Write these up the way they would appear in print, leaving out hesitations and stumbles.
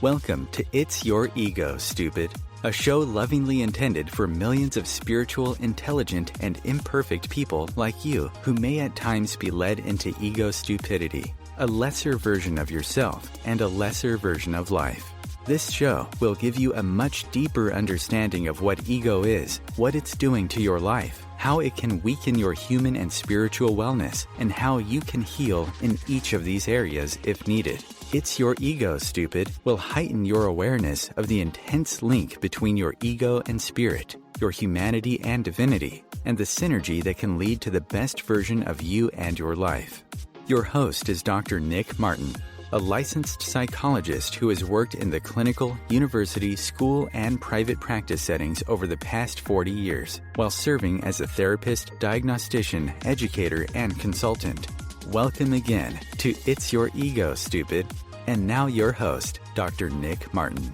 Welcome to It's Your Ego, Stupid, a show lovingly intended for millions of spiritual, intelligent, and imperfect people like you who may at times be led into ego stupidity, a lesser version of yourself and a lesser version of life. This show will give you a much deeper understanding of what ego is, what it's doing to your life, how it can weaken your human and spiritual wellness, and how you can heal in each of these areas if needed. It's Your Ego, Stupid will heighten your awareness of the intense link between your ego and spirit, your humanity and divinity, and the synergy that can lead to the best version of you and your life. Your host is Dr. Nick Martin, a licensed psychologist who has worked in the clinical, university, school, and private practice settings over the past 40 years, while serving as a therapist, diagnostician, educator, and consultant. Welcome again to It's Your Ego, Stupid. And now your host, Dr. Nick Martin.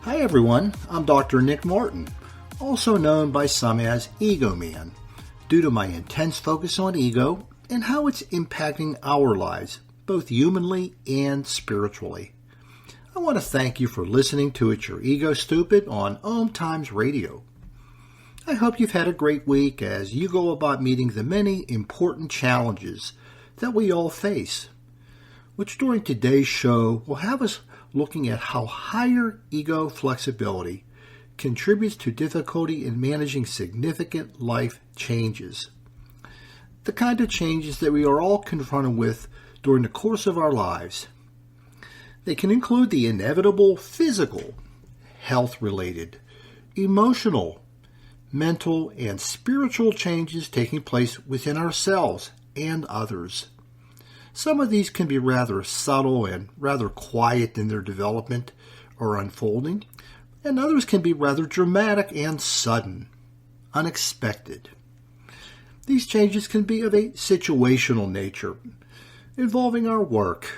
Hi everyone, I'm Dr. Nick Martin, also known by some as Ego Man, due to my intense focus on ego and how it's impacting our lives, both humanly and spiritually. I want to thank you for listening to It's Your Ego, Stupid on OMTimes Radio. I hope you've had a great week as you go about meeting the many important challenges that we all face, which during today's show will have us looking at how higher ego flexibility contributes to difficulty in managing significant life changes. The kind of changes that we are all confronted with during the course of our lives. They can include the inevitable physical, health-related, emotional, mental, and spiritual changes taking place within ourselves and others. Some of these can be rather subtle and rather quiet in their development or unfolding, and others can be rather dramatic and sudden, unexpected. These changes can be of a situational nature, involving our work,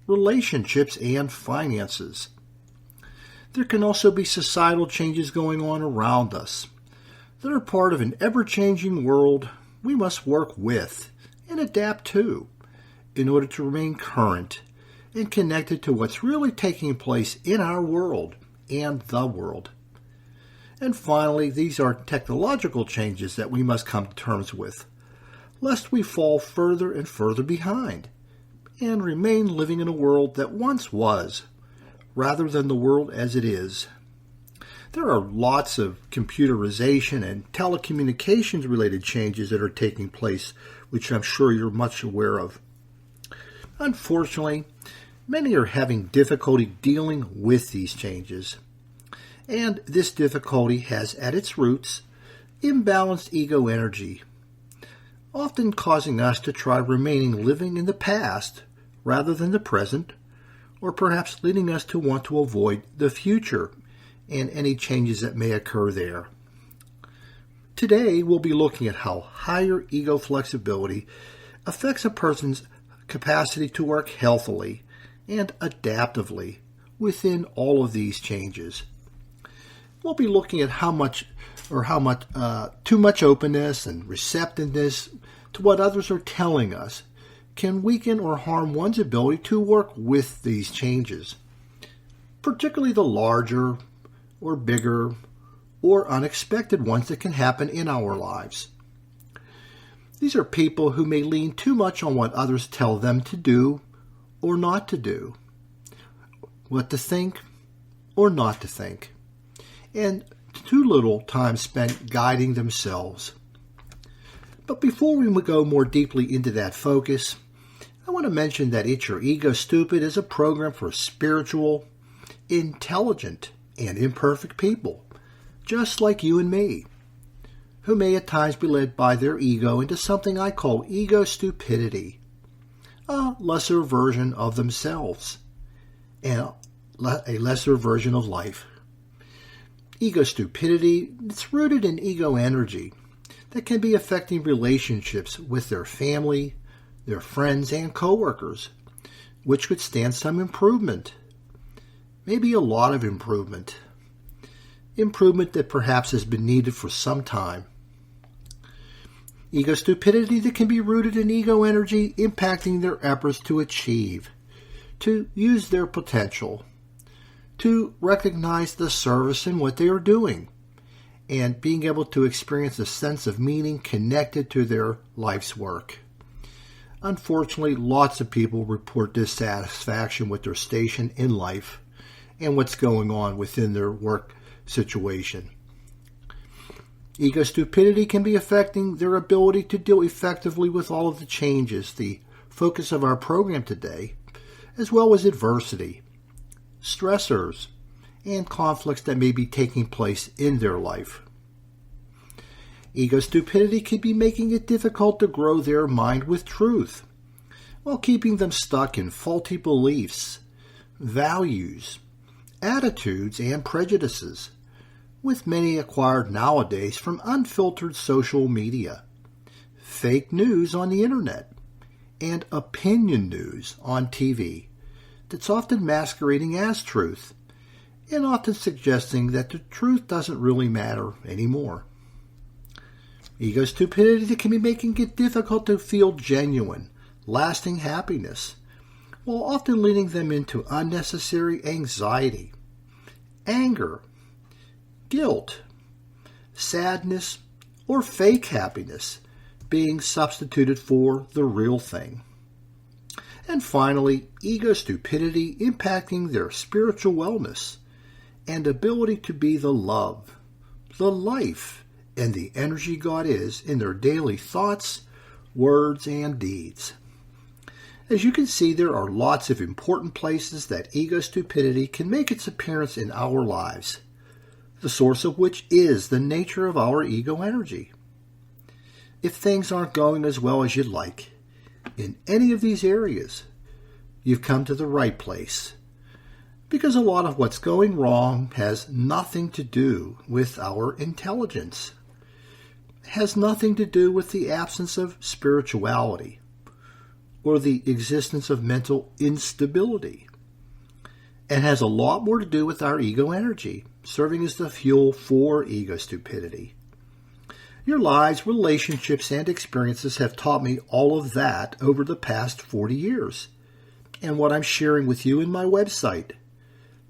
relationships, and finances. There can also be societal changes going on around us that are part of an ever-changing world we must work with and adapt to in order to remain current and connected to what's really taking place in our world and the world. And finally, these are technological changes that we must come to terms with, lest we fall further and further behind and remain living in a world that once was, rather than the world as it is. There are lots of computerization and telecommunications related changes that are taking place, which I'm sure you're much aware of. Unfortunately, many are having difficulty dealing with these changes, and this difficulty has at its roots imbalanced ego energy, often causing us to try remaining living in the past rather than the present, or perhaps leading us to want to avoid the future and any changes that may occur there. Today, we'll be looking at how higher ego flexibility affects a person's capacity to work healthily and adaptively within all of these changes. We'll be looking at how much too much openness and receptiveness to what others are telling us can weaken or harm one's ability to work with these changes, particularly the larger or bigger or unexpected ones that can happen in our lives. These are people who may lean too much on what others tell them to do or not to do, what to think or not to think, and too little time spent guiding themselves. But before we go more deeply into that focus, I want to mention that It's Your Ego, Stupid is a program for spiritual, intelligent, and imperfect people, just like you and me, who may at times be led by their ego into something I call ego stupidity, a lesser version of themselves, and a lesser version of life. Ego stupidity, it's rooted in ego energy that can be affecting relationships with their family, their friends, and coworkers, which could stand some improvement, maybe a lot of improvement that perhaps has been needed for some time. Ego stupidity that can be rooted in ego energy impacting their efforts to achieve, to use their potential, to recognize the service in what they are doing and being able to experience a sense of meaning connected to their life's work. Unfortunately, lots of people report dissatisfaction with their station in life and what's going on within their work situation. Ego stupidity can be affecting their ability to deal effectively with all of the changes, the focus of our program today, as well as adversity, stressors, and conflicts that may be taking place in their life. Ego stupidity can be making it difficult to grow their mind with truth, while keeping them stuck in faulty beliefs, values, attitudes, and prejudices, with many acquired nowadays from unfiltered social media, fake news on the internet, and opinion news on TV that's often masquerading as truth and often suggesting that the truth doesn't really matter anymore. Ego stupidity can be making it difficult to feel genuine, lasting happiness, while often leading them into unnecessary anxiety, anger, guilt, sadness, or fake happiness being substituted for the real thing. And finally, ego stupidity impacting their spiritual wellness and ability to be the love, the life, and the energy God is in their daily thoughts, words, and deeds. As you can see, there are lots of important places that ego stupidity can make its appearance in our lives, the source of which is the nature of our ego energy. If things aren't going as well as you'd like in any of these areas, you've come to the right place, because a lot of what's going wrong has nothing to do with our intelligence. It has nothing to do with the absence of spirituality or the existence of mental instability. It has a lot more to do with our ego energy, serving as the fuel for ego stupidity. Your lives, relationships, and experiences have taught me all of that over the past 40 years, and what I'm sharing with you in my website,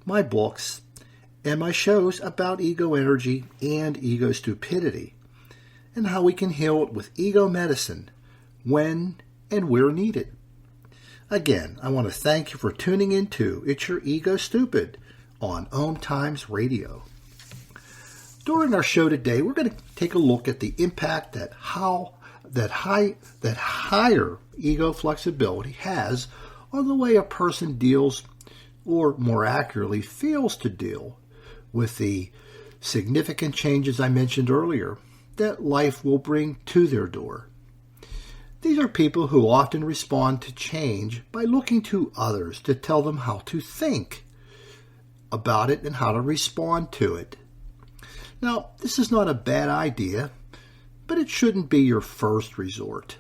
my books, and my shows about ego energy and ego stupidity, and how we can heal it with ego medicine when and where needed. Again, I want to thank you for tuning in to It's Your Ego Stupid on OMTimes Radio. During our show today, we're going to take a look at the impact that higher ego flexibility has on the way a person deals, or more accurately, fails to deal with the significant changes I mentioned earlier that life will bring to their door. These are people who often respond to change by looking to others to tell them how to think about it and how to respond to it. Now, this is not a bad idea, but it shouldn't be your first resort.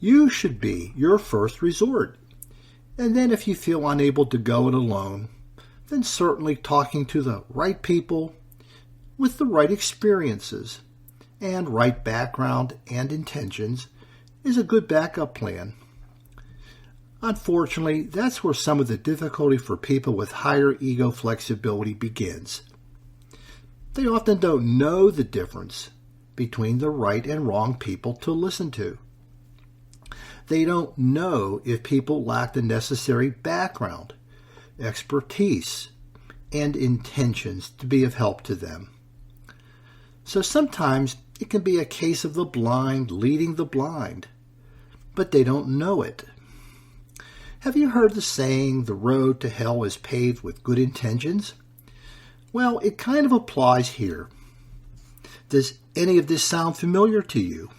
You should be your first resort. And then if you feel unable to go it alone, then certainly talking to the right people with the right experiences and right background and intentions is a good backup plan. Unfortunately, that's where some of the difficulty for people with higher ego flexibility begins. They often don't know the difference between the right and wrong people to listen to. They don't know if people lack the necessary background, expertise, and intentions to be of help to them. So sometimes it can be a case of the blind leading the blind, but they don't know it. Have you heard the saying, the road to hell is paved with good intentions? Well, it kind of applies here. Does any of this sound familiar to you?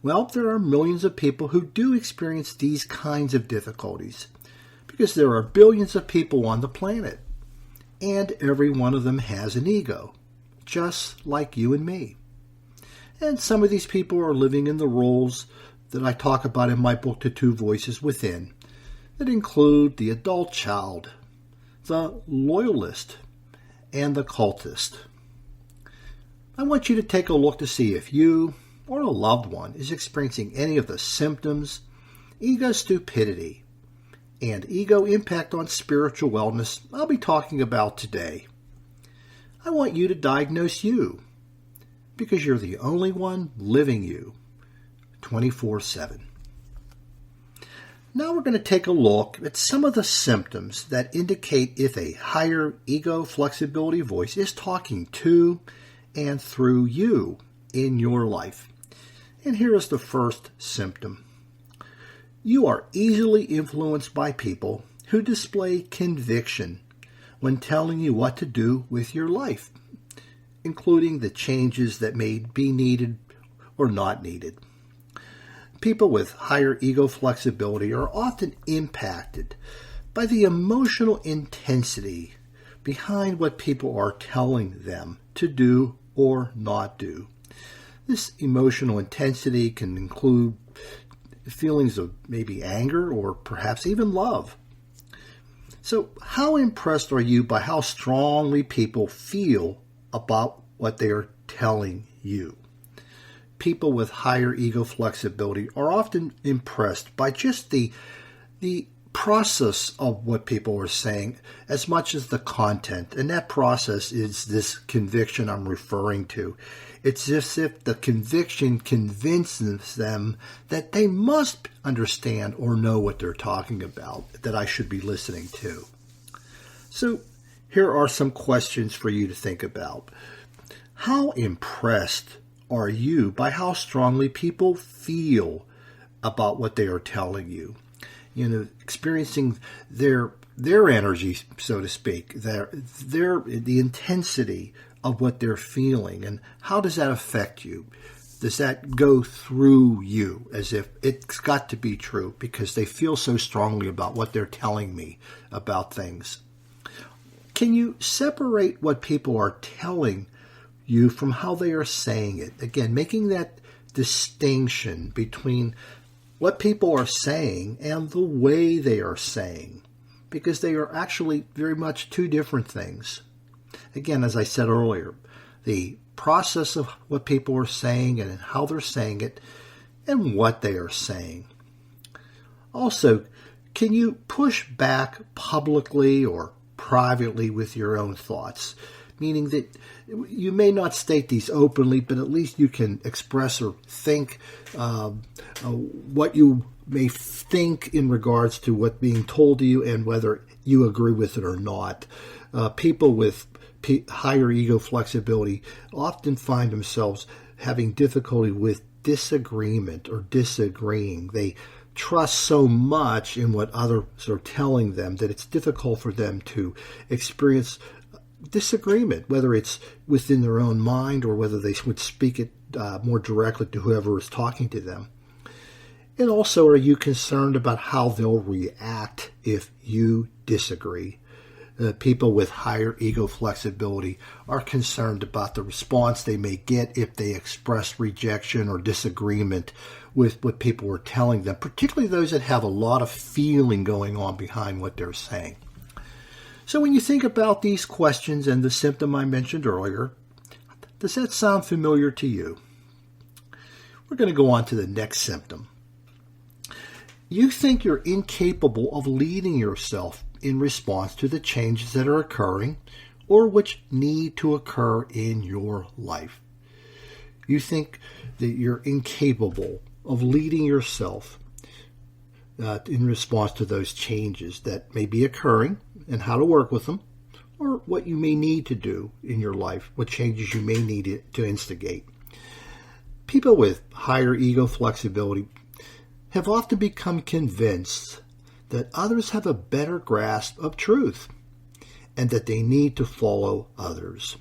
Well, there are millions of people who do experience these kinds of difficulties because there are billions of people on the planet, and every one of them has an ego, just like you and me. And some of these people are living in the roles that I talk about in my book, The Two Voices Within, that include the adult child, the loyalist, and the cultist. I want you to take a look to see if you or a loved one is experiencing any of the symptoms, ego stupidity, and ego impact on spiritual wellness I'll be talking about today. I want you to diagnose you because you're the only one living you 24/7. Now we're going to take a look at some of the symptoms that indicate if a higher ego flexibility voice is talking to and through you in your life. And here is the first symptom. You are easily influenced by people who display conviction when telling you what to do with your life, including the changes that may be needed or not needed. People with higher ego flexibility are often impacted by the emotional intensity behind what people are telling them to do or not do. This emotional intensity can include feelings of maybe anger or perhaps even love. So, how impressed are you by how strongly people feel about what they are telling you? People with higher ego flexibility are often impressed by just the process of what people are saying as much as the content. And that process is this conviction I'm referring to. It's as if the conviction convinces them that they must understand or know what they're talking about, that I should be listening to. So here are some questions for you to think about. How impressed are you by how strongly people feel about what they are telling you? You know, experiencing their energy, so to speak, the intensity of what they're feeling, and how does that affect you? Does that go through you as if it's got to be true because they feel so strongly about what they're telling me about things? Can you separate what people are telling you from how they are saying it? Again, making that distinction between what people are saying and the way they are saying, because they are actually very much two different things. Again, as I said earlier, the process of what people are saying and how they're saying it and what they are saying. Also, can you push back publicly or privately with your own thoughts? Meaning that you may not state these openly, but at least you can express or think what you may think in regards to what's being told to you and whether you agree with it or not. People with higher ego flexibility often find themselves having difficulty with disagreement or disagreeing. They trust so much in what others are telling them that it's difficult for them to experience disagreement, whether it's within their own mind or whether they would speak it more directly to whoever is talking to them. And also, are you concerned about how they'll react if you disagree? People with higher ego flexibility are concerned about the response they may get if they express rejection or disagreement with what people are telling them, particularly those that have a lot of feeling going on behind what they're saying. So when you think about these questions and the symptom I mentioned earlier, does that sound familiar to you? We're going to go on to the next symptom. You think you're incapable of leading yourself in response to the changes that are occurring or which need to occur in your life. You think that you're incapable of leading yourself in response to those changes that may be occurring and how to work with them, or what you may need to do in your life, what changes you may need to instigate. People with higher ego flexibility have often become convinced that others have a better grasp of truth and that they need to follow others.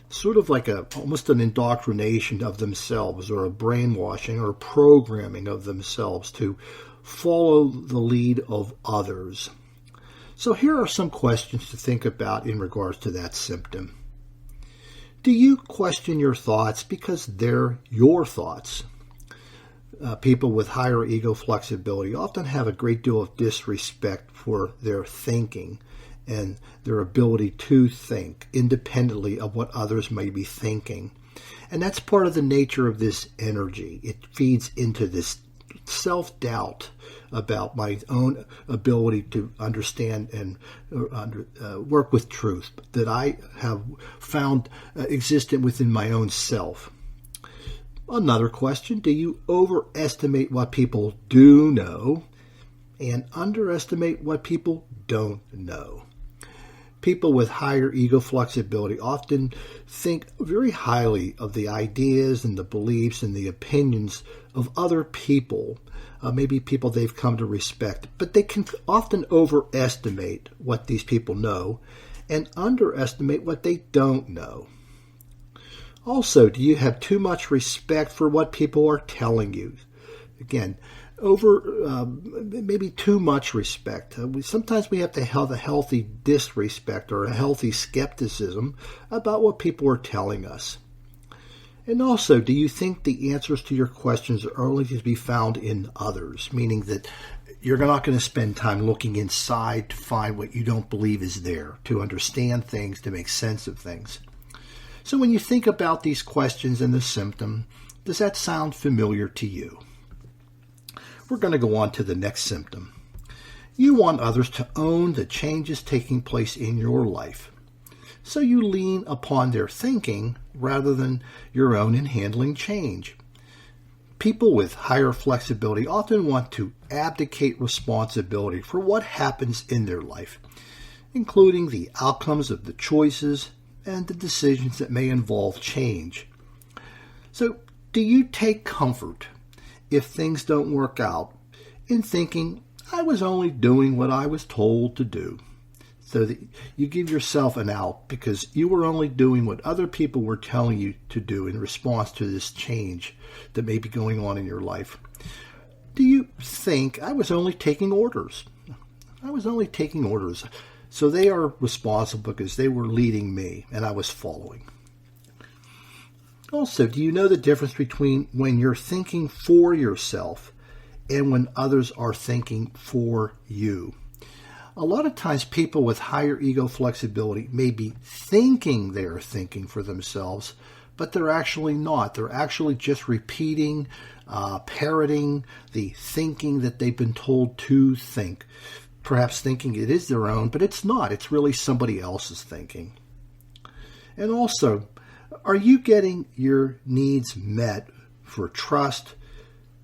Sort of like almost an indoctrination of themselves, or a brainwashing or programming of themselves to follow the lead of others. So here are some questions to think about in regards to that symptom. Do you question your thoughts because they're your thoughts? People with higher ego flexibility often have a great deal of disrespect for their thinking and their ability to think independently of what others may be thinking. And that's part of the nature of this energy. It feeds into this self-doubt about my own ability to understand and work with truth that I have found existent within my own self. Another question, do you overestimate what people do know and underestimate what people don't know? People with higher ego flexibility often think very highly of the ideas and the beliefs and the opinions of other people, maybe people they've come to respect, but they can often overestimate what these people know and underestimate what they don't know. Also, do you have too much respect for what people are telling you? Again, maybe too much respect. Sometimes we have to have a healthy disrespect or a healthy skepticism about what people are telling us. And also, do you think the answers to your questions are only to be found in others, meaning that you're not going to spend time looking inside to find what you don't believe is there, to understand things, to make sense of things? So when you think about these questions and the symptom, does that sound familiar to you? We're going to go on to the next symptom. You want others to own the changes taking place in your life. So you lean upon their thinking rather than your own in handling change. People with higher flexibility often want to abdicate responsibility for what happens in their life, including the outcomes of the choices and the decisions that may involve change. So, do you take comfort if things don't work out in thinking, I was only doing what I was told to do? So that you give yourself an out because you were only doing what other people were telling you to do in response to this change that may be going on in your life. Do you think, I was only taking orders? I was only taking orders. So they are responsible because they were leading me and I was following. Also, do you know the difference between when you're thinking for yourself and when others are thinking for you? A lot of times people with higher ego flexibility may be thinking they're thinking for themselves, but they're actually not. They're actually just repeating, parroting the thinking that they've been told to think. Perhaps thinking it is their own, but it's not. It's really somebody else's thinking. And also, are you getting your needs met for trust,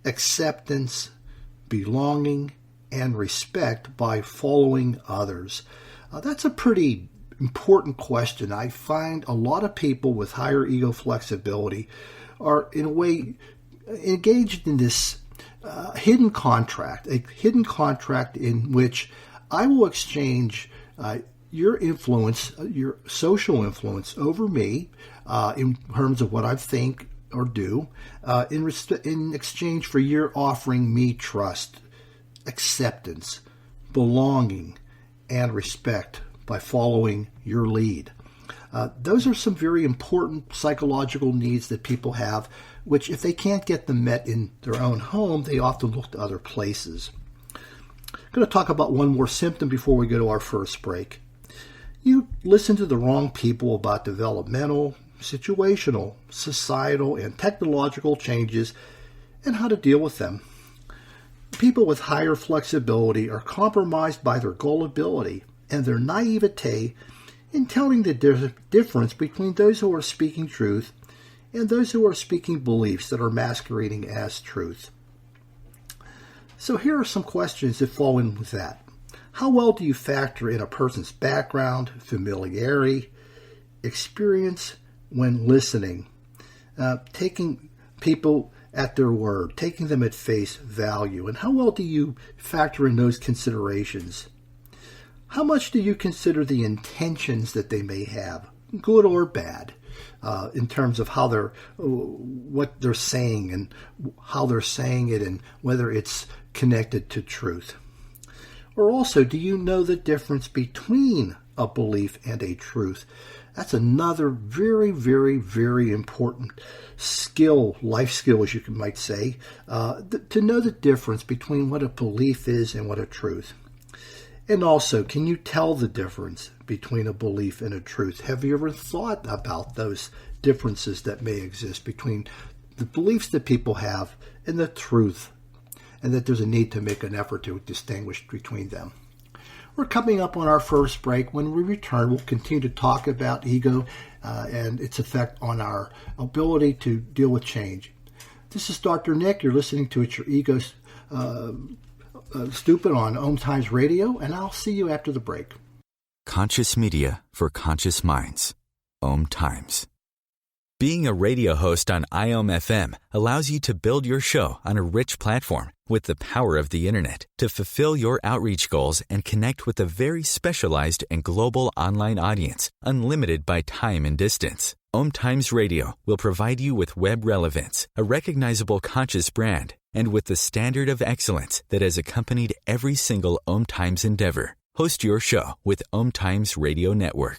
acceptance, belonging, and respect by following others? That's a pretty important question. I find a lot of people with higher ego flexibility are, in a way, engaged in this hidden contract in which I will exchange your influence, your social influence over me in terms of what I think or do in exchange for your offering me trust, acceptance, belonging, and respect by following your lead. Those are some very important psychological needs that people have, which if they can't get them met in their own home, they often look to other places. I'm going to talk about one more symptom before we go to our first break. You listen to the wrong people about developmental, situational, societal, and technological changes and how to deal with them. People with higher flexibility are compromised by their gullibility and their naivete in telling the difference between those who are speaking truth and those who are speaking beliefs that are masquerading as truth. So here are some questions that fall in with that. How well do you factor in a person's background, familiarity, experience when listening, taking people at their word, taking them at face value? And how well do you factor in those considerations? How much do you consider the intentions that they may have, good or bad, in terms of what they're saying and how they're saying it and whether it's connected to truth? Or also, do you know the difference between a belief and a truth? That's another very, very, very important skill, life skill, as you might say, to know the difference between what a belief is and what a truth. And also, can you tell the difference between a belief and a truth? Have you ever thought about those differences that may exist between the beliefs that people have and the truth? and that there's a need to make an effort to distinguish between them. We're coming up on our first break. When we return, we'll continue to talk about ego and its effect on our ability to deal with change. This is Dr. Nick. You're listening to It's Your Ego Stupid on OMTimes Radio, and I'll see you after the break. Conscious media for conscious minds. OMTimes. Being a radio host on IOM-FM allows you to build your show on a rich platform with the power of the Internet to fulfill your outreach goals and connect with a very specialized and global online audience, unlimited by time and distance. OMTimes Radio will provide you with web relevance, a recognizable conscious brand, and with the standard of excellence that has accompanied every single OMTimes endeavor. Host your show with OMTimes Radio Network.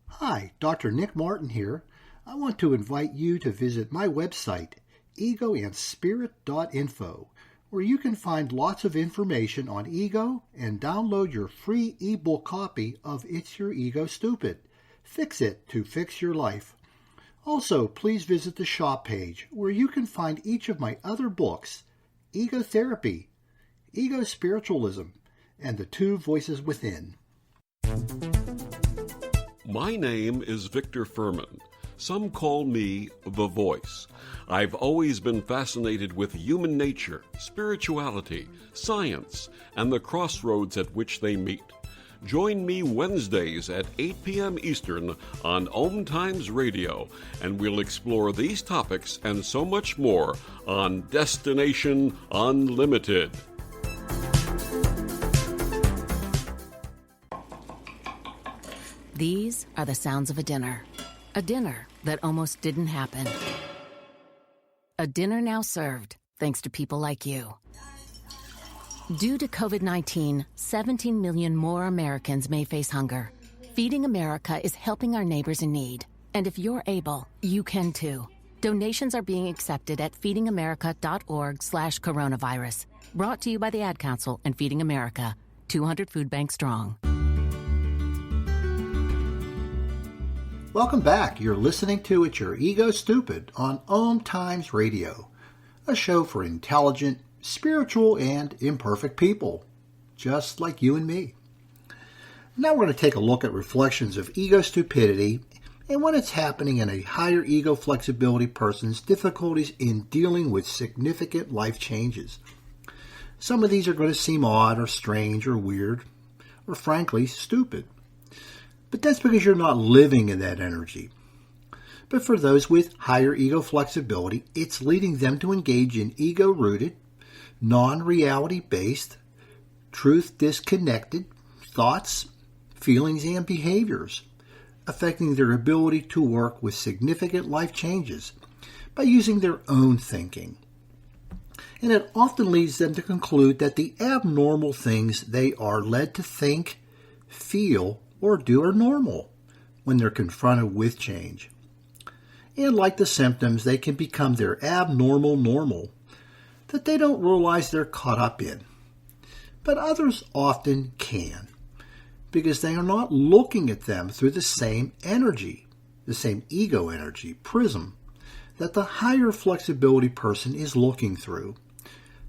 Hi, Dr. Nick Martin here. I want to invite you to visit my website, egoandspirit.info, where you can find lots of information on ego and download your free ebook copy of It's Your Ego Stupid. Fix it to fix your life. Also, please visit the shop page where you can find each of my other books, Ego Therapy, Ego Spiritualism, and The Two Voices Within. My name is Victor Furman. Some call me The Voice. I've always been fascinated with human nature, spirituality, science, and the crossroads at which they meet. Join me Wednesdays at 8 p.m. Eastern on OMTimes Radio, and we'll explore these topics and so much more on Destination Unlimited. These are the sounds of a dinner that almost didn't happen. A dinner now served, thanks to people like you. Due to COVID-19, 17 million more Americans may face hunger. Feeding America is helping our neighbors in need. And if you're able, you can too. Donations are being accepted at feedingamerica.org/coronavirus. Brought to you by the Ad Council and Feeding America, 200 food banks strong. Welcome back. You're listening to It's Your Ego Stupid on OMTimes Radio, a show for intelligent, spiritual, and imperfect people, just like you and me. Now we're going to take a look at reflections of ego stupidity and when it's happening in a higher ego flexibility person's difficulties in dealing with significant life changes. Some of these are going to seem odd or strange or weird or frankly stupid. But that's because you're not living in that energy. But for those with higher ego flexibility, it's leading them to engage in ego-rooted, non-reality-based, truth-disconnected thoughts, feelings, and behaviors, affecting their ability to work with significant life changes by using their own thinking. And it often leads them to conclude that the abnormal things they are led to think, feel, or do are normal when they're confronted with change. And like the symptoms, they can become their abnormal normal that they don't realize they're caught up in. But others often can, because they are not looking at them through the same energy, the same ego energy prism that the higher flexibility person is looking through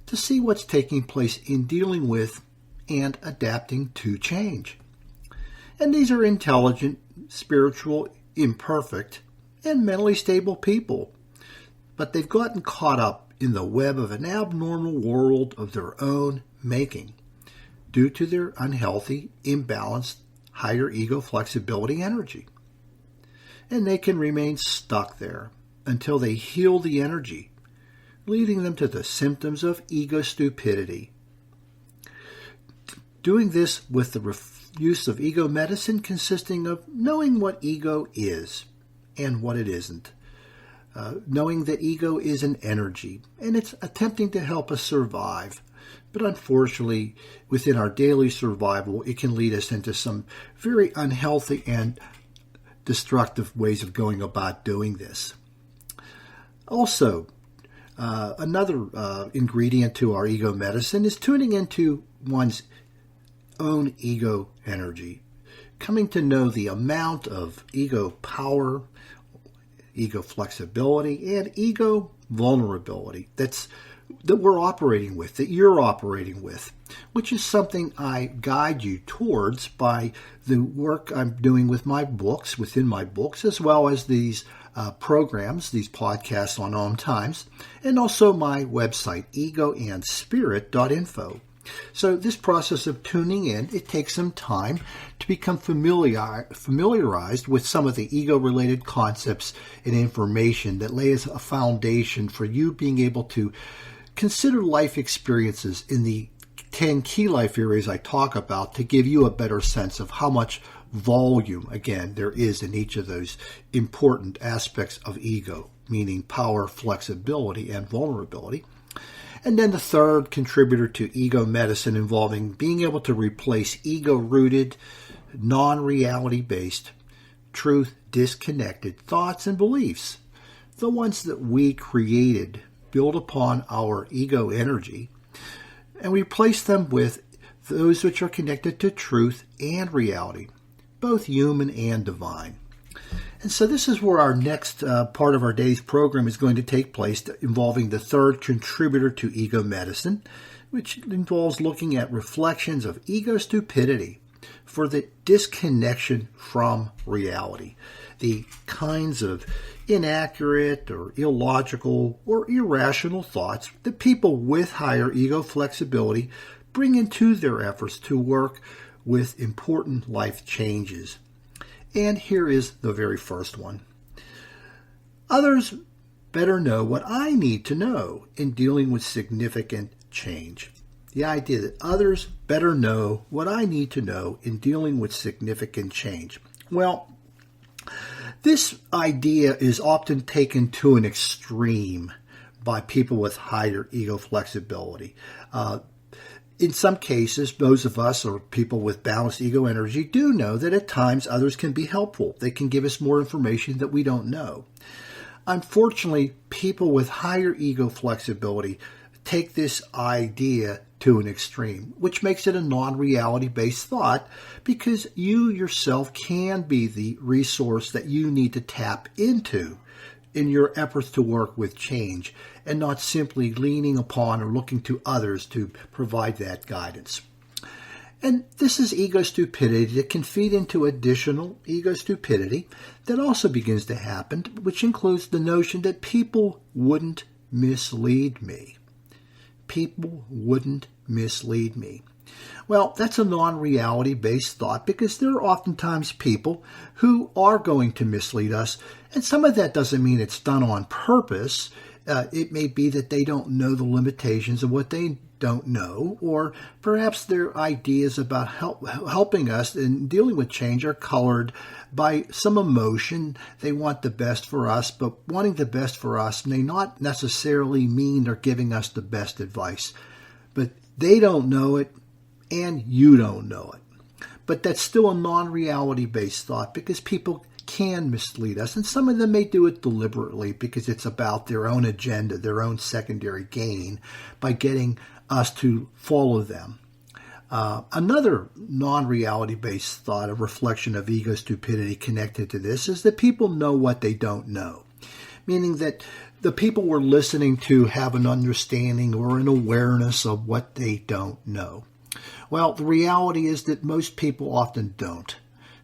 to see what's taking place in dealing with and adapting to change. And these are intelligent, spiritual, imperfect, and mentally stable people. But they've gotten caught up in the web of an abnormal world of their own making due to their unhealthy, imbalanced, higher ego flexibility energy. And they can remain stuck there until they heal the energy, leading them to the symptoms of ego stupidity. Doing this with the use of ego medicine consisting of knowing what ego is and what it isn't. Knowing that ego is an energy and it's attempting to help us survive. But unfortunately, within our daily survival, it can lead us into some very unhealthy and destructive ways of going about doing this. Also, another ingredient to our ego medicine is tuning into one's own ego energy, coming to know the amount of ego power, ego flexibility, and ego vulnerability that's that we're operating with, that you're operating with, which is something I guide you towards by the work I'm doing with my books, within my books, as well as these programs, these podcasts on OMTimes, and also my website, egoandspirit.info. So this process of tuning in, it takes some time to become familiarized with some of the ego-related concepts and information that lays a foundation for you being able to consider life experiences in the 10 key life areas I talk about to give you a better sense of how much volume, again, there is in each of those important aspects of ego, meaning power, flexibility, and vulnerability. And then the third contributor to ego medicine involving being able to replace ego-rooted, non-reality-based, truth-disconnected thoughts and beliefs, the ones that we created, build upon our ego energy, and replace them with those which are connected to truth and reality, both human and divine. And so this is where our next part of our day's program is going to take place, involving the third contributor to ego medicine, which involves looking at reflections of ego stupidity for the disconnection from reality, the kinds of inaccurate or illogical or irrational thoughts that people with higher ego flexibility bring into their efforts to work with important life changes. And here is the very first one. Others better know what I need to know in dealing with significant change. The idea that others better know what I need to know in dealing with significant change. Well, this idea is often taken to an extreme by people with higher ego flexibility. In some cases, those of us or people with balanced ego energy do know that at times others can be helpful. They can give us more information that we don't know. Unfortunately, people with higher ego flexibility take this idea to an extreme, which makes it a non-reality-based thought, because you yourself can be the resource that you need to tap into in your efforts to work with change, and not simply leaning upon or looking to others to provide that guidance. And this is ego stupidity that can feed into additional ego stupidity that also begins to happen, which includes the notion that people wouldn't mislead me. People wouldn't mislead me. Well, that's a non-reality based thought, because there are oftentimes people who are going to mislead us, and some of that doesn't mean it's done on purpose. It may be that they don't know the limitations of what they don't know, or perhaps their ideas about helping us in dealing with change are colored by some emotion. They want the best for us, but wanting the best for us may not necessarily mean they're giving us the best advice. But they don't know it, and you don't know it. But that's still a non-reality based thought, because people can mislead us, and some of them may do it deliberately because it's about their own agenda, their own secondary gain, by getting us to follow them. Another non-reality based thought, a reflection of ego stupidity connected to this, is that people know what they don't know, meaning that the people we're listening to have an understanding or an awareness of what they don't know. Well, the reality is that most people often don't.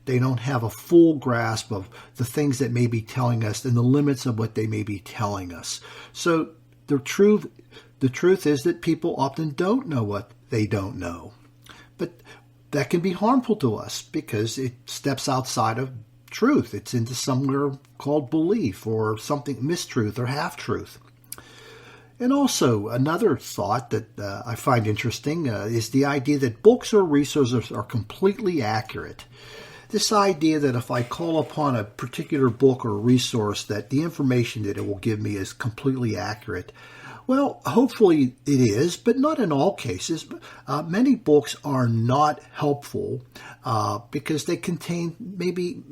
They don't have a full grasp of the things that may be telling us and the limits of what they may be telling us. So the truth is that people often don't know what they don't know. But that can be harmful to us because it steps outside of truth. It's into somewhere called belief or something, mistruth or half-truth. And also, another thought that I find interesting is the idea that books or resources are completely accurate. This idea that if I call upon a particular book or resource, that the information that it will give me is completely accurate. Well, hopefully it is, but not in all cases. Many books are not helpful because they contain maybe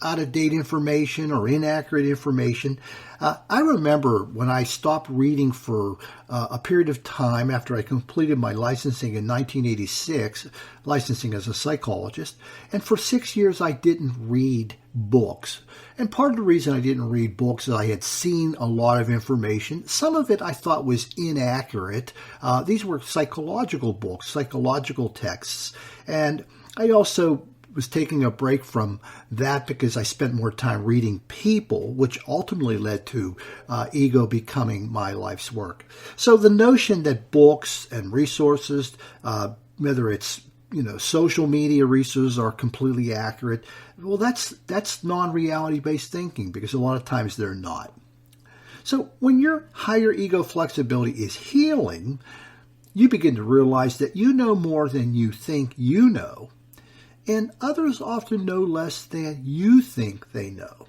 out-of-date information or inaccurate information. I remember when I stopped reading for a period of time after I completed my licensing in 1986, licensing as a psychologist, and for 6 years I didn't read books. And part of the reason I didn't read books is I had seen a lot of information. Some of it I thought was inaccurate. These were psychological books, psychological texts. And I also was taking a break from that because I spent more time reading people, which ultimately led to ego becoming my life's work. So the notion that books and resources, whether it's social media resources, are completely accurate, well, that's non-reality based thinking, because a lot of times they're not. So when your higher ego flexibility is healing, you begin to realize that you know more than you think you know, and others often know less than you think they know.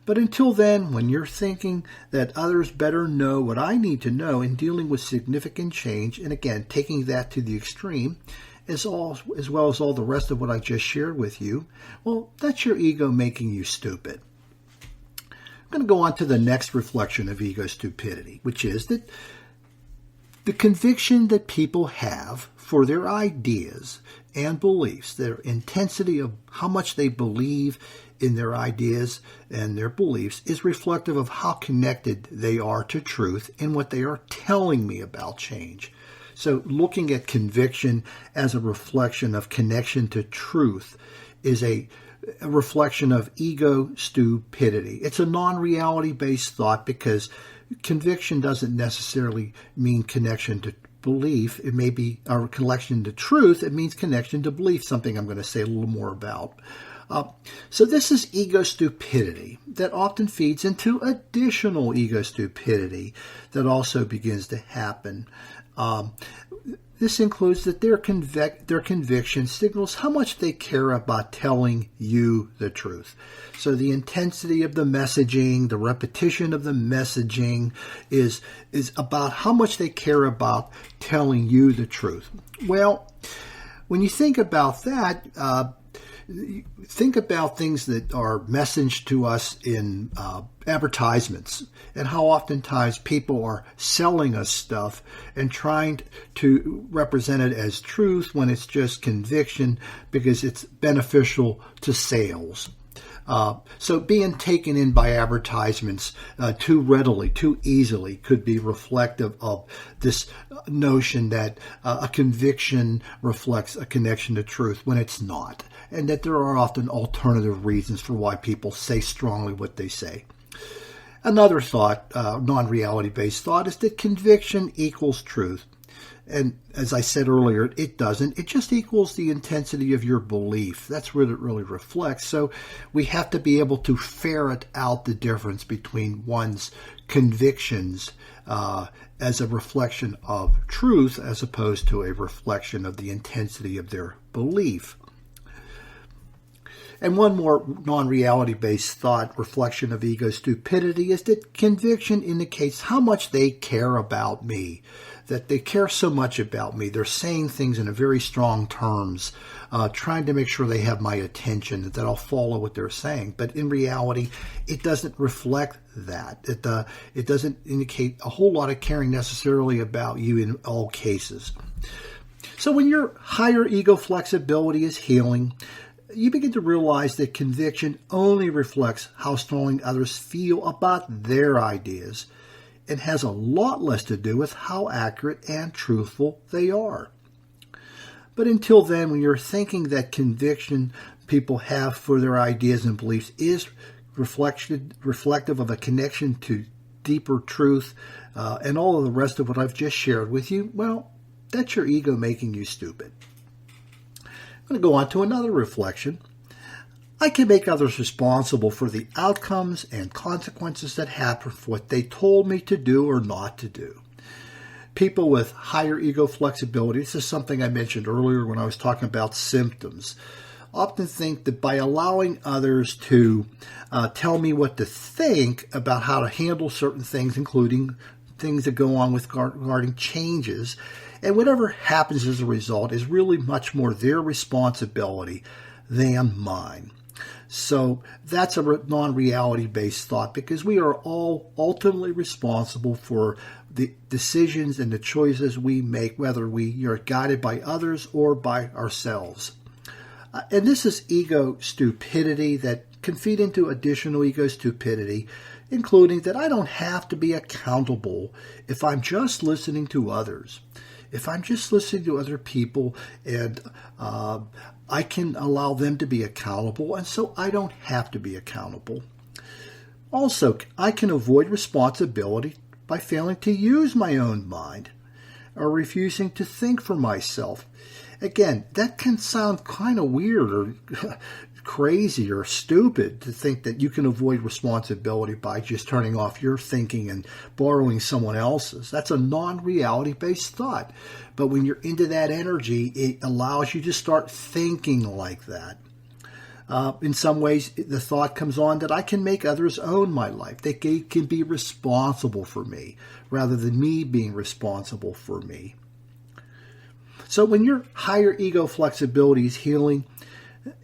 But until then, when you're thinking that others better know what I need to know in dealing with significant change, and again, taking that to the extreme, as well as all the rest of what I just shared with you, well, that's your ego making you stupid. I'm going to go on to the next reflection of ego stupidity, which is that the conviction that people have for their ideas and beliefs, their intensity of how much they believe in their ideas and their beliefs, is reflective of how connected they are to truth and what they are telling me about change. So looking at conviction as a reflection of connection to truth is a reflection of ego stupidity. It's a non-reality based thought, because conviction doesn't necessarily mean connection to belief. It may be a connection to truth. It means connection to belief, something I'm going to say a little more about. So this is ego stupidity that often feeds into additional ego stupidity that also begins to happen. This includes that their conviction signals how much they care about telling you the truth. So the intensity of the messaging, the repetition of the messaging is about how much they care about telling you the truth. Well, when you think about that, think about things that are messaged to us in advertisements, and how oftentimes people are selling us stuff and trying to represent it as truth when it's just conviction because it's beneficial to sales. So being taken in by advertisements too readily, too easily, could be reflective of this notion that a conviction reflects a connection to truth when it's not, and that there are often alternative reasons for why people say strongly what they say. Another thought, non-reality-based thought, is that conviction equals truth. And as I said earlier, it doesn't. It just equals the intensity of your belief. That's what it really reflects. So we have to be able to ferret out the difference between one's convictions as a reflection of truth as opposed to a reflection of the intensity of their belief. And one more non-reality-based thought, reflection of ego stupidity, is that conviction indicates how much they care about me, that they care so much about me. They're saying things in a very strong terms, trying to make sure they have my attention, that I'll follow what they're saying. But in reality, it doesn't reflect that. It doesn't indicate a whole lot of caring necessarily about you in all cases. So when your higher ego flexibility is healing, you begin to realize that conviction only reflects how strongly others feel about their ideas, and has a lot less to do with how accurate and truthful they are. But until then, when you're thinking that conviction people have for their ideas and beliefs is reflective of a connection to deeper truth, and all of the rest of what I've just shared with you, well, that's your ego making you stupid. I'm going to go on to another reflection. I can make others responsible for the outcomes and consequences that happen for what they told me to do or not to do. People with higher ego flexibility, this is something I mentioned earlier when I was talking about symptoms, often think that by allowing others to tell me what to think about how to handle certain things, including things that go on with regarding changes, and whatever happens as a result is really much more their responsibility than mine. So that's a non-reality based thought, because we are all ultimately responsible for the decisions and the choices we make, whether we are guided by others or by ourselves. And this is ego stupidity that can feed into additional ego stupidity, including that I don't have to be accountable if I'm just listening to others. If I'm just listening to other people, and I can allow them to be accountable, and so I don't have to be accountable. Also, I can avoid responsibility by failing to use my own mind or refusing to think for myself. Again, that can sound kind of weird or crazy or stupid to think that you can avoid responsibility by just turning off your thinking and borrowing someone else's. That's a non-reality based thought. But when you're into that energy, it allows you to start thinking like that. In some ways, the thought comes on that I can make others own my life. They can be responsible for me rather than me being responsible for me. So when your higher ego flexibility is healing,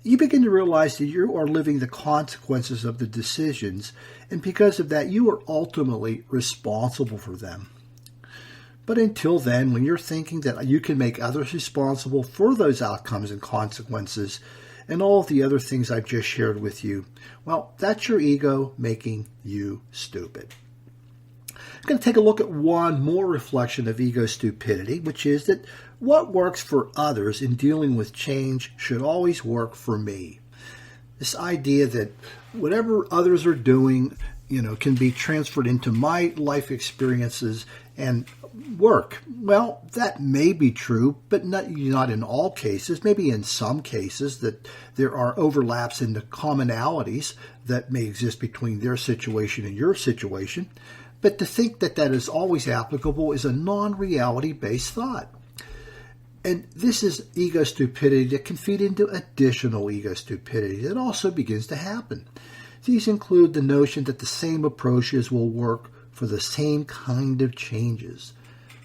you begin to realize that you are living the consequences of the decisions, and because of that, you are ultimately responsible for them. But until then, when you're thinking that you can make others responsible for those outcomes and consequences, and all of the other things I've just shared with you, well, that's your ego making you stupid. I'm going to take a look at one more reflection of ego stupidity, which is that what works for others in dealing with change should always work for me. This idea that whatever others are doing, can be transferred into my life experiences and work. Well, that may be true, but not in all cases. Maybe in some cases that there are overlaps in the commonalities that may exist between their situation and your situation. But to think that that is always applicable is a non-reality based thought. And this is ego stupidity that can feed into additional ego stupidity that also begins to happen. These include the notion that the same approaches will work for the same kind of changes.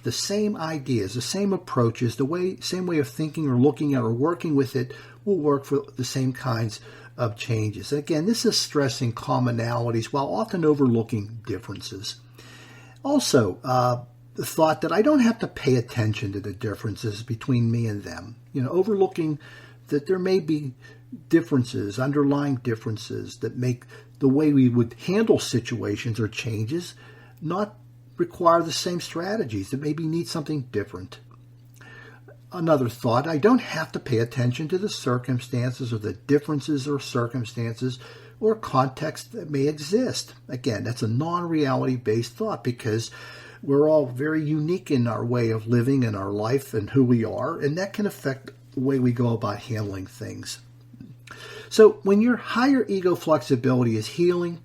The same ideas, the same approaches, same way of thinking or looking at or working with it will work for the same kinds of changes. Again, this is stressing commonalities while often overlooking differences. Also, the thought that I don't have to pay attention to the differences between me and them. Overlooking that there may be differences, underlying differences that make the way we would handle situations or changes not require the same strategies, that maybe need something different. Another thought, I don't have to pay attention to the circumstances or the differences or circumstances or context that may exist. Again, that's a non-reality based thought because we're all very unique in our way of living and our life and who we are, and that can affect the way we go about handling things. So when your higher ego flexibility is healing,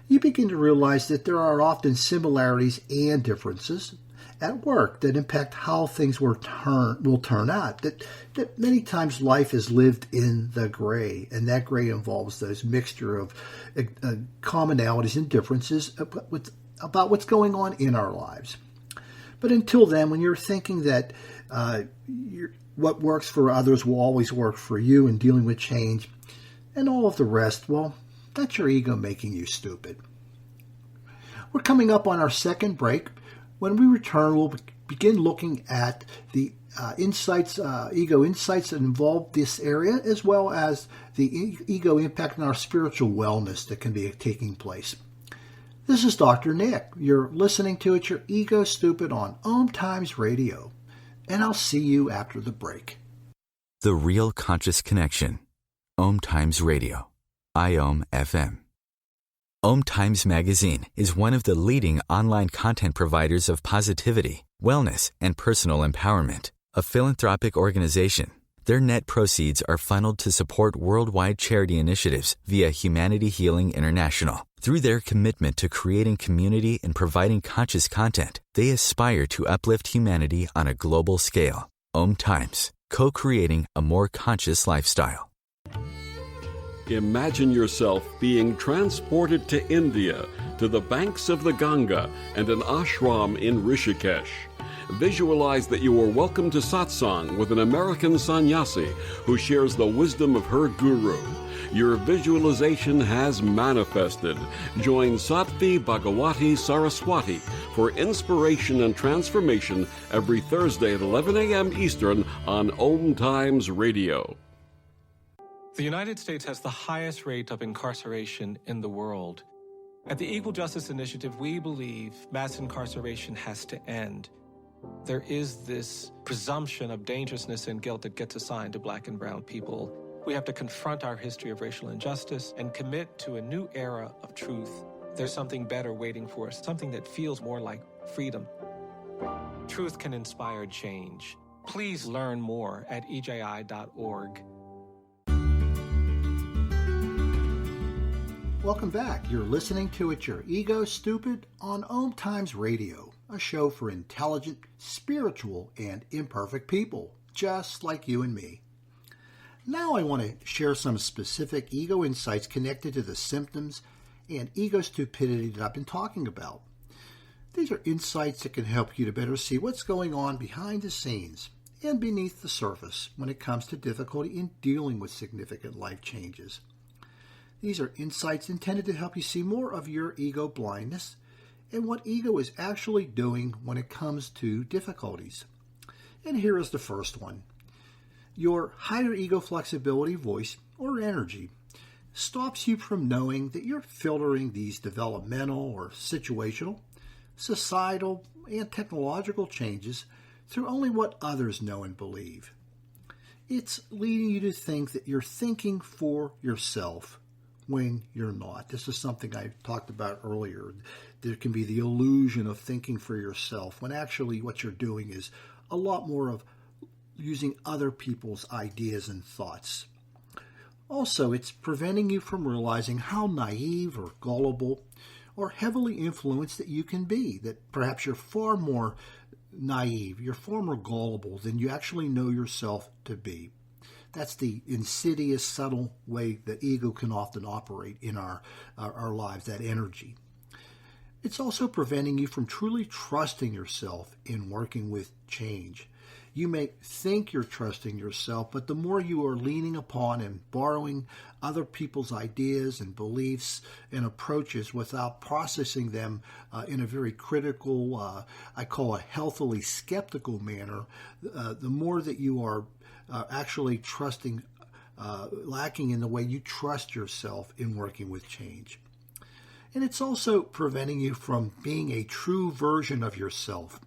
you begin to realize that there are often similarities and differences at work that impact how things will turn out. That many times life is lived in the gray, and that gray involves those mixture of commonalities and differences about what's going on in our lives. But until then, when you're thinking that what works for others will always work for you in dealing with change, and all of the rest, well, that's your ego making you stupid. We're coming up on our second break. When we return, we'll begin looking at the ego insights that involve this area, as well as the ego impact on our spiritual wellness that can be taking place. This is Dr. Nick. You're listening to It's Your Ego Stupid on OMTimes Radio, and I'll see you after the break. The Real Conscious Connection. OMTimes Radio. IOM FM. OMTimes Magazine is one of the leading online content providers of positivity, wellness, and personal empowerment. A philanthropic organization, their net proceeds are funneled to support worldwide charity initiatives via Humanity Healing International. Through their commitment to creating community and providing conscious content, they aspire to uplift humanity on a global scale. OMTimes, co-creating a more conscious lifestyle. Imagine yourself being transported to India, to the banks of the Ganga and an ashram in Rishikesh. Visualize that you are welcome to satsang with an American sannyasi who shares the wisdom of her guru. Your visualization has manifested. Join Sattvi Bhagawati Saraswati for inspiration and transformation every Thursday at 11 a.m. Eastern on OMTimes Radio. The United States has the highest rate of incarceration in the world. At the Equal Justice Initiative, we believe mass incarceration has to end. There is this presumption of dangerousness and guilt that gets assigned to Black and brown people. We have to confront our history of racial injustice and commit to a new era of truth. There's something better waiting for us, something that feels more like freedom. Truth can inspire change. Please learn more at eji.org. Welcome back. You're listening to It's Your Ego Stupid on OMTimes Radio, a show for intelligent, spiritual, and imperfect people, just like you and me. Now I want to share some specific ego insights connected to the symptoms and ego stupidity that I've been talking about. These are insights that can help you to better see what's going on behind the scenes and beneath the surface when it comes to difficulty in dealing with significant life changes. These are insights intended to help you see more of your ego blindness and what ego is actually doing when it comes to difficulties. And here is the first one. Your higher ego flexibility, voice, or energy stops you from knowing that you're filtering these developmental or situational, societal, and technological changes through only what others know and believe. It's leading you to think that you're thinking for yourself when you're not. This is something I talked about earlier. There can be the illusion of thinking for yourself when actually what you're doing is a lot more of using other people's ideas and thoughts. Also, it's preventing you from realizing how naive or gullible or heavily influenced that you can be, that perhaps you're far more naive, you're far more gullible than you actually know yourself to be. That's the insidious, subtle way that ego can often operate in our lives, that energy. It's also preventing you from truly trusting yourself in working with change. You may think you're trusting yourself, but the more you are leaning upon and borrowing other people's ideas and beliefs and approaches without processing them in a very critical, I call a healthily skeptical manner, the more that you are actually trusting, lacking in the way you trust yourself in working with change. And it's also preventing you from being a true version of yourself,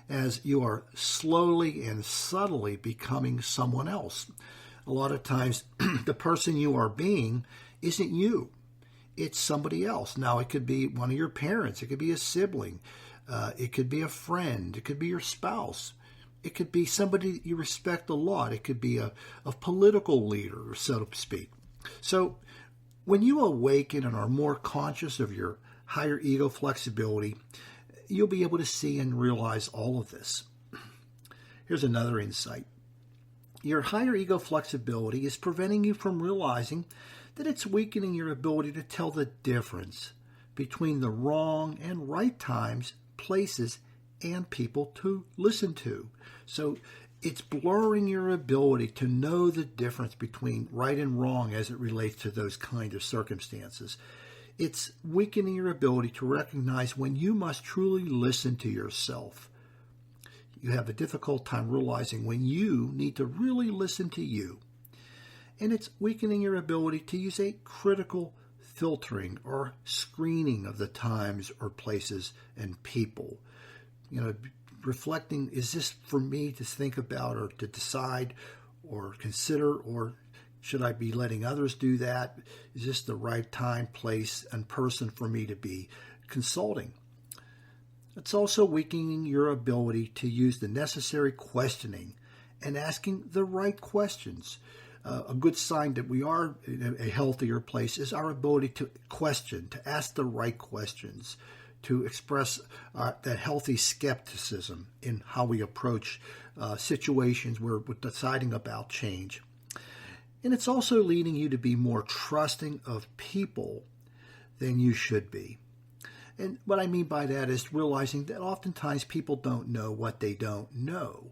as you are slowly and subtly becoming someone else. A lot of times, the person you are being isn't you. It's somebody else. Now, it could be one of your parents. It could be a sibling. It could be a friend. It could be your spouse. It could be somebody that you respect a lot. It could be a political leader, so to speak. So when you awaken and are more conscious of your higher ego flexibility, you'll be able to see and realize all of this. Here's another insight. Your higher ego flexibility is preventing you from realizing that it's weakening your ability to tell the difference between the wrong and right times, places, and people to listen to. So it's blurring your ability to know the difference between right and wrong as it relates to those kind of circumstances. It's weakening your ability to recognize when you must truly listen to yourself. You have a difficult time realizing when you need to really listen to you. And it's weakening your ability to use a critical filtering or screening of the times or places and people. Reflecting, is this for me to think about or to decide or consider, or should I be letting others do that? Is this the right time, place, and person for me to be consulting? It's also weakening your ability to use the necessary questioning and asking the right questions. A good sign that we are in a healthier place is our ability to question, to ask the right questions, to express that healthy skepticism in how we approach situations where we're deciding about change. And it's also leading you to be more trusting of people than you should be. And what I mean by that is realizing that oftentimes people don't know what they don't know.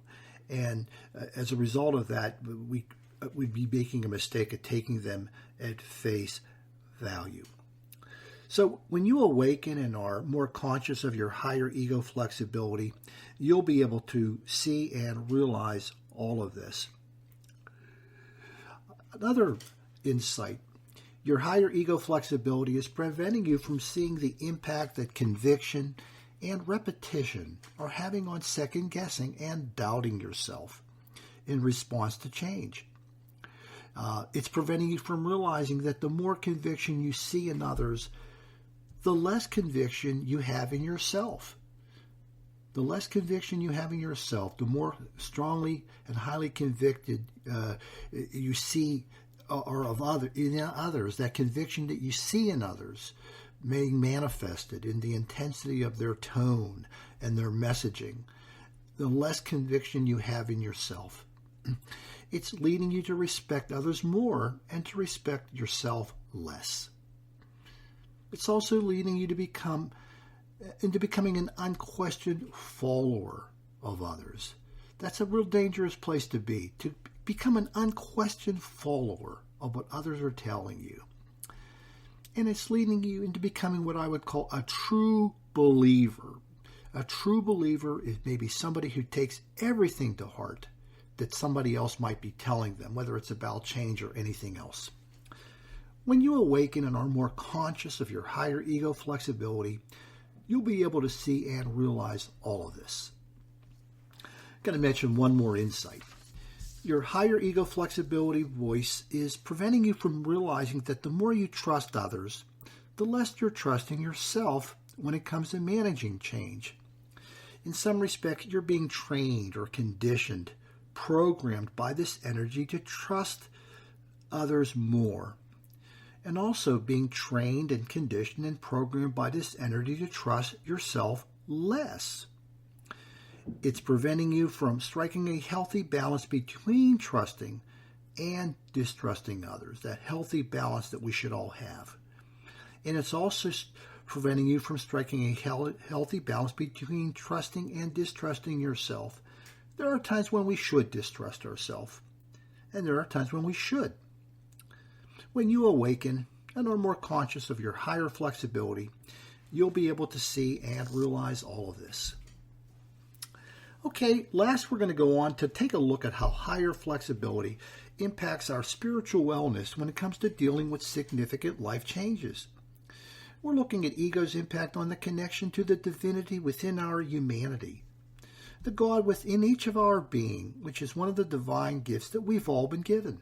And as a result of that, we we'd be making a mistake of taking them at face value. So when you awaken and are more conscious of your higher ego flexibility, you'll be able to see and realize all of this. Another insight, your higher ego flexibility is preventing you from seeing the impact that conviction and repetition are having on second guessing and doubting yourself in response to change. It's preventing you from realizing that the more conviction you see in others, the less conviction you have in yourself. The less conviction you have in yourself, the more strongly and highly convicted you see or of in others, that conviction that you see in others being manifested in the intensity of their tone and their messaging, the less conviction you have in yourself. It's leading you to respect others more and to respect yourself less. It's also leading you to becoming an unquestioned follower of others. That's a real dangerous place to be, to become an unquestioned follower of what others are telling you. And it's leading you into becoming what I would call a true believer. A true believer is maybe somebody who takes everything to heart that somebody else might be telling them, whether it's about change or anything else. When you awaken and are more conscious of your higher ego flexibility, you'll be able to see and realize all of this. I'm going to mention one more insight. Your higher ego flexibility voice is preventing you from realizing that the more you trust others, the less you're trusting yourself when it comes to managing change. In some respects, you're being trained or conditioned, programmed by this energy to trust others more, and also being trained and conditioned and programmed by this energy to trust yourself less. It's preventing you from striking a healthy balance between trusting and distrusting others, that healthy balance that we should all have. And it's also preventing you from striking a healthy balance between trusting and distrusting yourself. There are times when we should distrust ourselves, and there are times when we should. When you awaken and are more conscious of your higher flexibility, you'll be able to see and realize all of this. Okay, last we're going to go on to take a look at how higher flexibility impacts our spiritual wellness when it comes to dealing with significant life changes. We're looking at ego's impact on the connection to the divinity within our humanity, the God within each of our being, which is one of the divine gifts that we've all been given.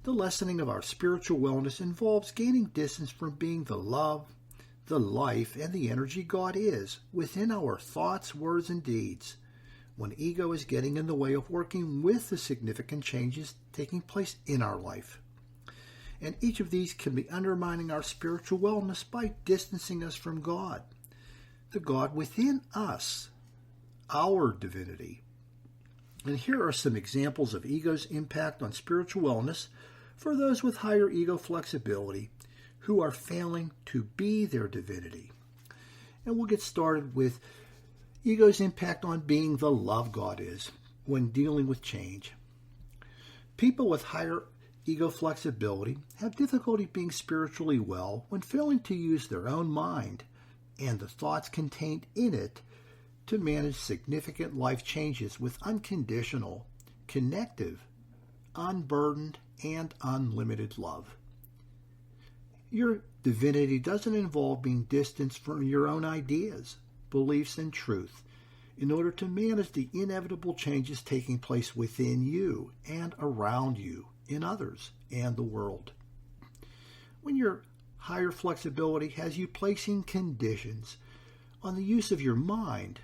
The lessening of our spiritual wellness involves gaining distance from being the love, the life, and the energy God is within our thoughts, words, and deeds, when ego is getting in the way of working with the significant changes taking place in our life. And each of these can be undermining our spiritual wellness by distancing us from God, the God within us, our divinity. And here are some examples of ego's impact on spiritual wellness for those with higher ego flexibility who are failing to be their divinity. And we'll get started with ego's impact on being the love God is when dealing with change. People with higher ego flexibility have difficulty being spiritually well when failing to use their own mind and the thoughts contained in it to manage significant life changes with unconditional, connective, unburdened, and unlimited love. Your divinity doesn't involve being distanced from your own ideas, beliefs, and truth in order to manage the inevitable changes taking place within you and around you, in others, and the world. When your higher flexibility has you placing conditions on the use of your mind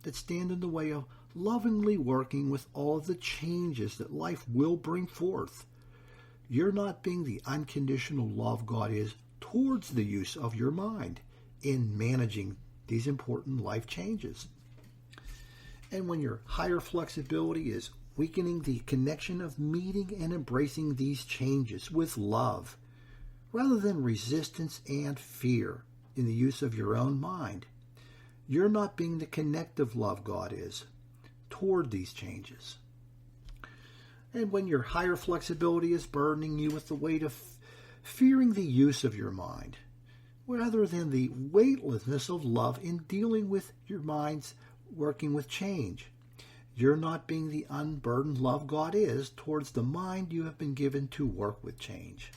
that stand in the way of lovingly working with all of the changes that life will bring forth, you're not being the unconditional love God is towards the use of your mind in managing these important life changes. And when your higher flexibility is weakening the connection of meeting and embracing these changes with love, rather than resistance and fear in the use of your own mind, you're not being the connective love God is toward these changes. And when your higher flexibility is burdening you with the weight of fearing the use of your mind, rather than the weightlessness of love in dealing with your mind's working with change, you're not being the unburdened love God is towards the mind you have been given to work with change.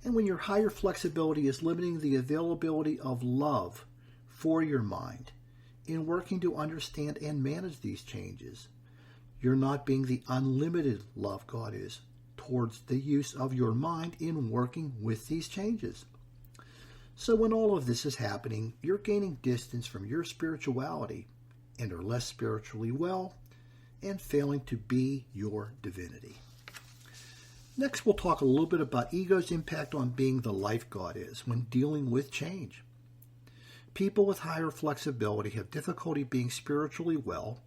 And when your higher flexibility is limiting the availability of love for your mind in working to understand and manage these changes, you're not being the unlimited love God is towards the use of your mind in working with these changes. So when all of this is happening, you're gaining distance from your spirituality and are less spiritually well and failing to be your divinity. Next, we'll talk a little bit about ego's impact on being the life God is when dealing with change. People with higher flexibility have difficulty being spiritually well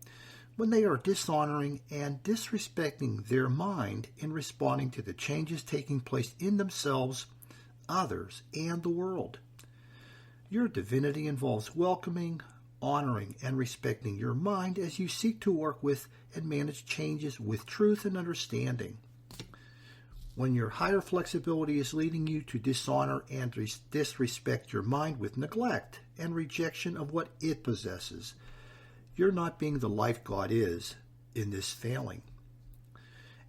when they are dishonoring and disrespecting their mind in responding to the changes taking place in themselves, others, and the world. Your divinity involves welcoming, honoring, and respecting your mind as you seek to work with and manage changes with truth and understanding. When your higher flexibility is leading you to dishonor and disrespect your mind with neglect and rejection of what it possesses, you're not being the life God is in this failing.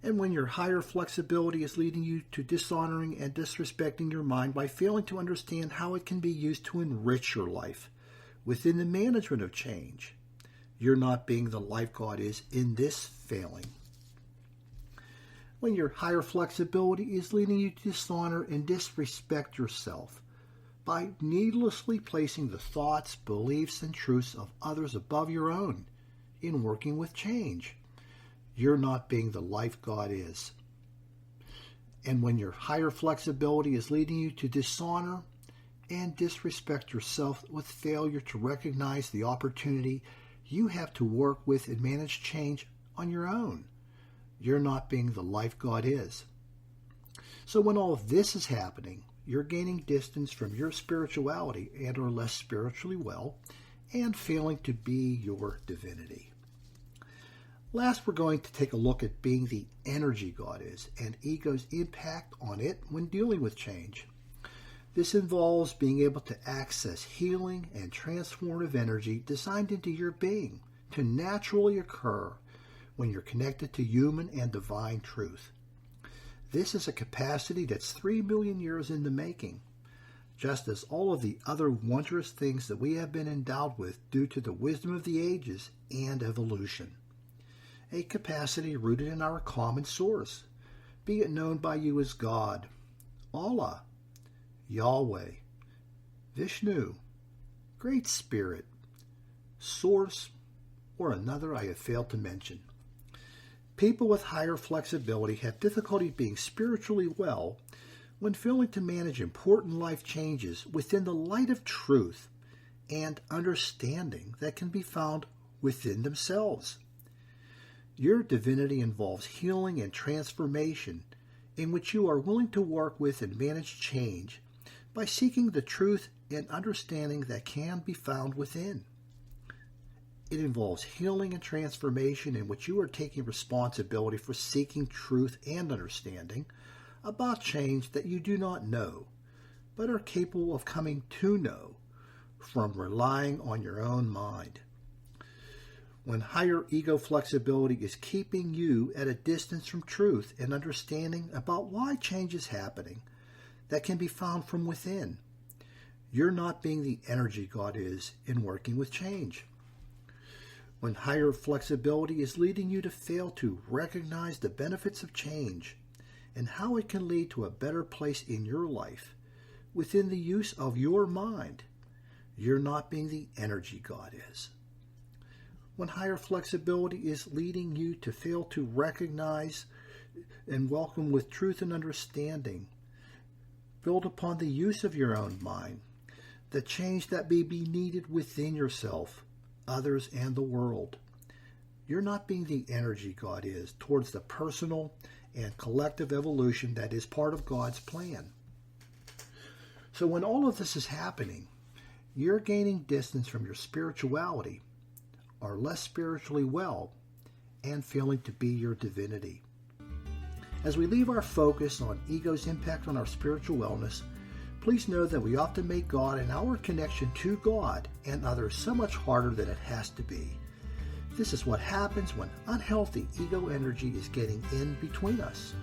And when your higher flexibility is leading you to dishonoring and disrespecting your mind by failing to understand how it can be used to enrich your life within the management of change, you're not being the life God is in this failing. When your higher flexibility is leading you to dishonor and disrespect yourself by needlessly placing the thoughts, beliefs, and truths of others above your own in working with change, you're not being the life God is. And when your higher flexibility is leading you to dishonor and disrespect yourself with failure to recognize the opportunity you have to work with and manage change on your own, you're not being the life God is. So when all of this is happening, you're gaining distance from your spirituality and are less spiritually well and failing to be your divinity. Last, we're going to take a look at being the energy God is and ego's impact on it when dealing with change. This involves being able to access healing and transformative energy designed into your being to naturally occur when you're connected to human and divine truth. This is a capacity that's 3 million years in the making, just as all of the other wondrous things that we have been endowed with due to the wisdom of the ages and evolution. A capacity rooted in our common source, be it known by you as God, Allah, Yahweh, Vishnu, Great Spirit, Source, or another I have failed to mention. People with higher flexibility have difficulty being spiritually well when failing to manage important life changes within the light of truth and understanding that can be found within themselves. Your divinity involves healing and transformation in which you are willing to work with and manage change by seeking the truth and understanding that can be found within. It involves healing and transformation in which you are taking responsibility for seeking truth and understanding about change that you do not know, but are capable of coming to know from relying on your own mind. When higher ego flexibility is keeping you at a distance from truth and understanding about why change is happening that can be found from within, you're not being the energy God is in working with change. When higher flexibility is leading you to fail to recognize the benefits of change and how it can lead to a better place in your life within the use of your mind, you're not being the energy God is. When higher flexibility is leading you to fail to recognize and welcome with truth and understanding, build upon the use of your own mind, the change that may be needed within yourself, others, and the world, you're not being the energy God is towards the personal and collective evolution that is part of God's plan. So when all of this is happening, you're gaining distance from your spirituality, are less spiritually well, and failing to be your divinity. As we leave our focus on ego's impact on our spiritual wellness, please know that we often make God and our connection to God and others so much harder than it has to be. This is what happens when unhealthy ego energy is getting in between us.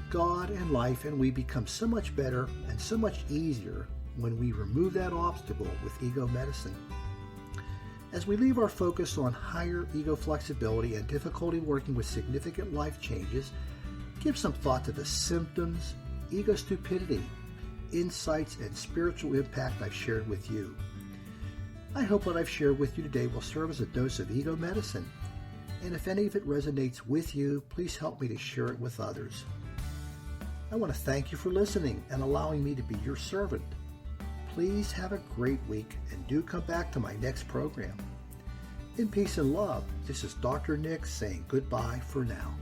God and life and we become so much better and so much easier when we remove that obstacle with ego medicine. As we leave our focus on higher ego flexibility and difficulty working with significant life changes, give some thought to the symptoms, ego stupidity, insights, and spiritual impact I've shared with you. I hope what I've shared with you today will serve as a dose of ego medicine, and if any of it resonates with you, please help me to share it with others. I want to thank you for listening and allowing me to be your servant. Please have a great week and do come back to my next program. In peace and love, this is Dr. Nick saying goodbye for now.